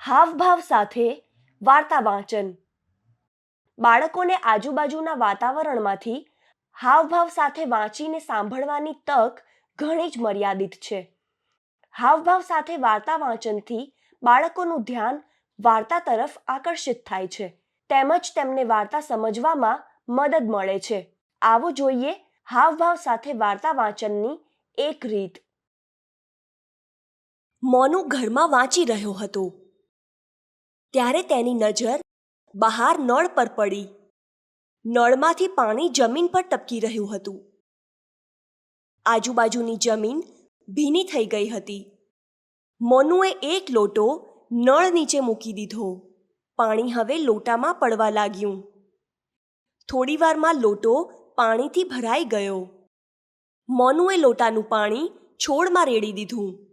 હાવભાવ સાથે વાર્તા વાંચન. બાળકોને આજુબાજુના વાતાવરણમાંથી હાવભાવ સાથે વાંચીને સાંભળવાની તક ઘણી જ મર્યાદિત છે. હાવભાવ સાથે વાર્તા વાંચનથી બાળકોનું ધ્યાન વાર્તા તરફ આકર્ષિત થાય છે, તેમજ તેમને વાર્તા સમજવામાં મદદ મળે છે. આવો જોઈએ હાવભાવ સાથે વાર્તા વાંચનની એક રીત. મોનુ ઘરમાં વાંચી રહ્યો હતો ત્યારે તેની નજર બહાર નળ પર પડી. નળમાંથી પાણી જમીન પર ટપકી રહ્યું હતું. આજુબાજુની જમીન ભીની થઈ ગઈ હતી. મોનુએ એક લોટો નળ નીચે મૂકી દીધો. પાણી હવે લોટામાં પડવા લાગ્યું. થોડીવારમાં લોટો પાણીથી ભરાઈ ગયો. મોનુએ લોટાનું પાણી છોડમાં રેડી દીધું.